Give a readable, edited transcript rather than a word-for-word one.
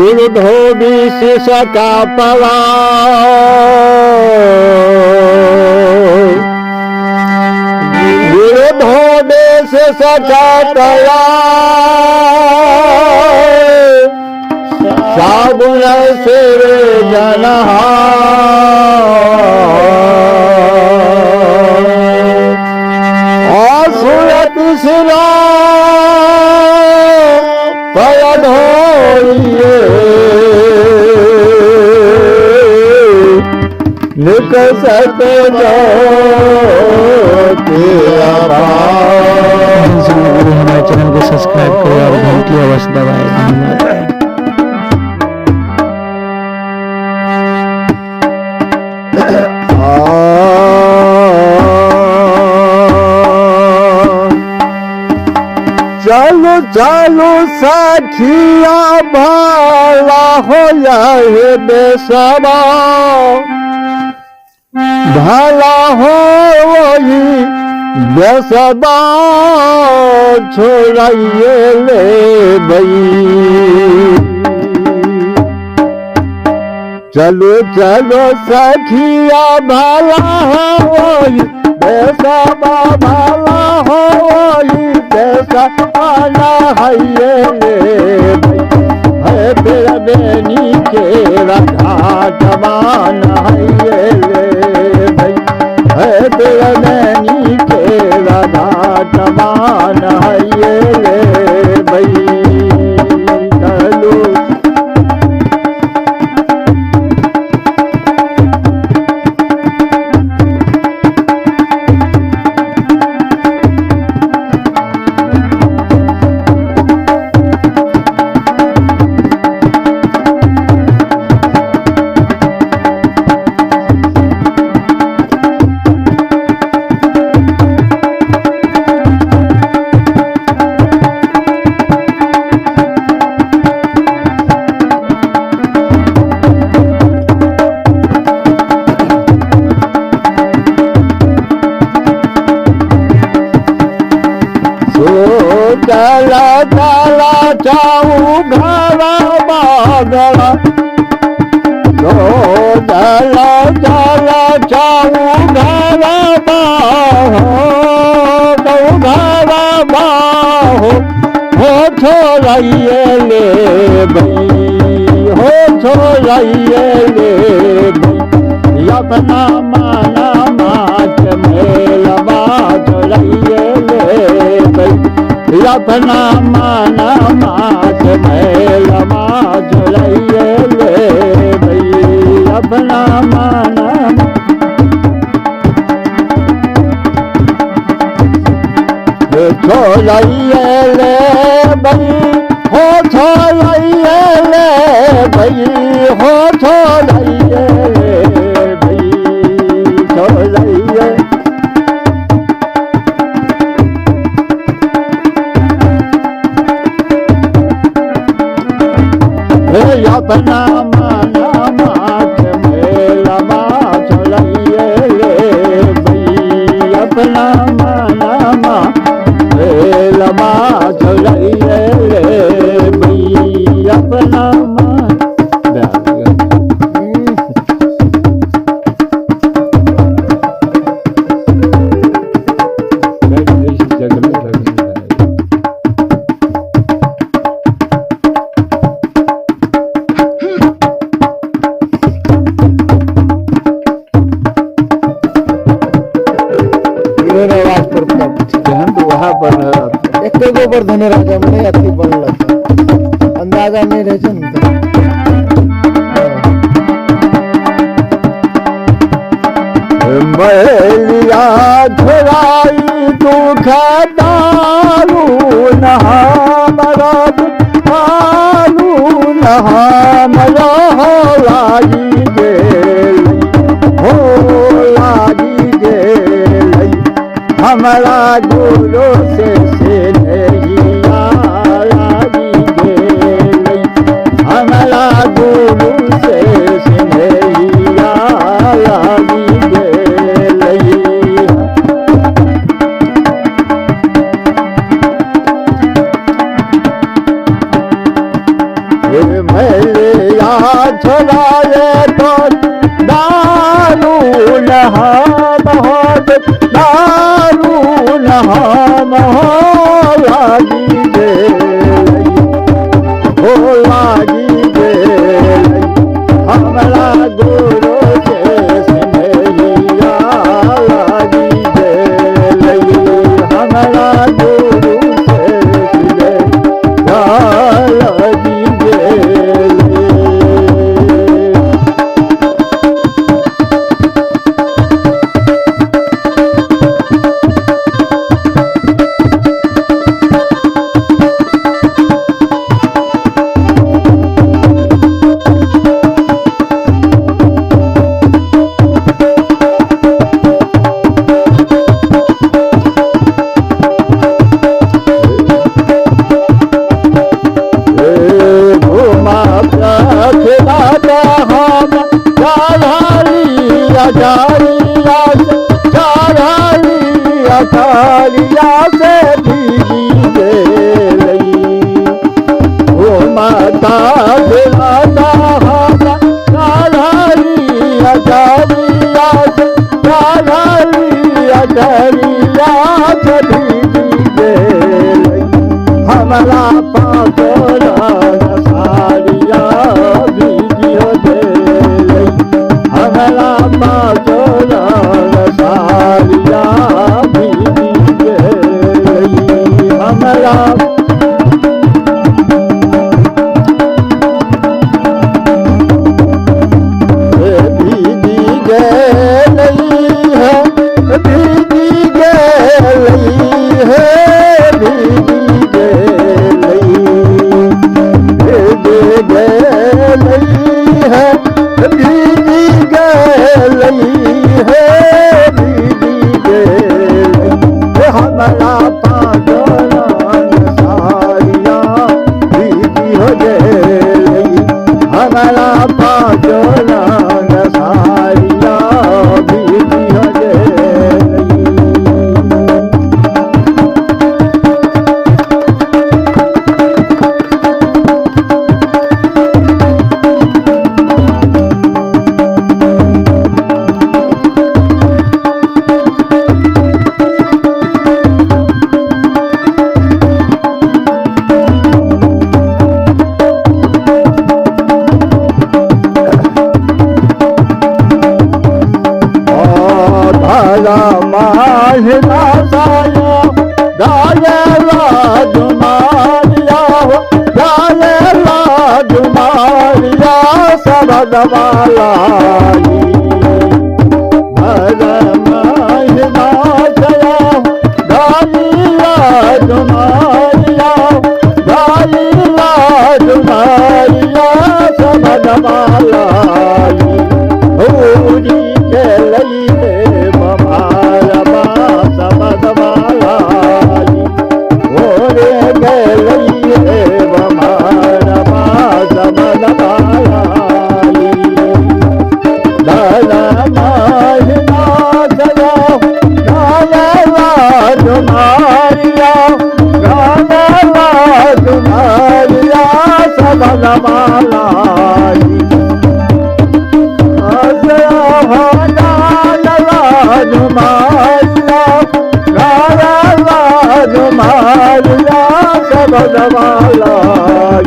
गुरु धोबी शिष्य का पला गुरु धोबी शिष्य का पला साबुन सिर जनहा सुरत सिरा पय धोइए निकसत जो तेरा हमारे चैनल को सब्सक्राइब करें और घंटी अवश्य दबाएं। धन्यवाद। चलो चलो सखिया भला हो जाए बेसबा भला हो वही बेसबा छोड़िए ले भई चलो चलो सखिया भला हो वही बेसबा भला हो वही बेसबा है तेरा बेनी के राधा जमान है तेरा बेनी के राधा जमान है भाई चलो चला चला चाऊ घरा बागला तो चला चला चाऊ घरा बाहो तो घरा बाहो हो छोड़िए ले भई हो छोड़िए ले भई अपना माना माच मेलवा छोड़िए ले भई अपना माना माच मेलवा छोड़िए ले भई अपना माना छोड़िए ले भई हो छोड़िए ले भई हो छोड़िए ले भई छोड़िए अपना माना माच मेलवा छोड़िए ले भई अपना माना मेलवा छोड़िए ले भई अपना गोवर्धन राजा मैंने अति बनला अंदाजा नहीं रहे मैलिया धराई दुख दारू नहा मरद आलू नहा मरा हो लागी गेल हो लागी गेल हमारा गुरु से लिया छुड़ाए तो दारू नहा बहुत दारू नहा लागी दे हो लागी दे हमरा गुरु के स्नेहिया लागी दे हमरा गुरु के स्नेहिया लागी दे चारिया से भीगी दे रही ओ माता दिलाता हम चारिया चारिया से भीगी दे रही हमारा पासरा सारिया भीगी हो दे रही हमारा पासरा सारिया हमरा भीगी गई है भीगी गई है भीगी गई है भीगी गई है भीगी गई हमारा पागल हमारा पागल सारिया भीगी हो गई माहिना साया गायला जुमारिया गायला जुमारिया सबद वालाई भर माहिना साया गायला जुमारिया गायला जुमारिया सबद वालाई होरी के लई मारिया सब दवालाई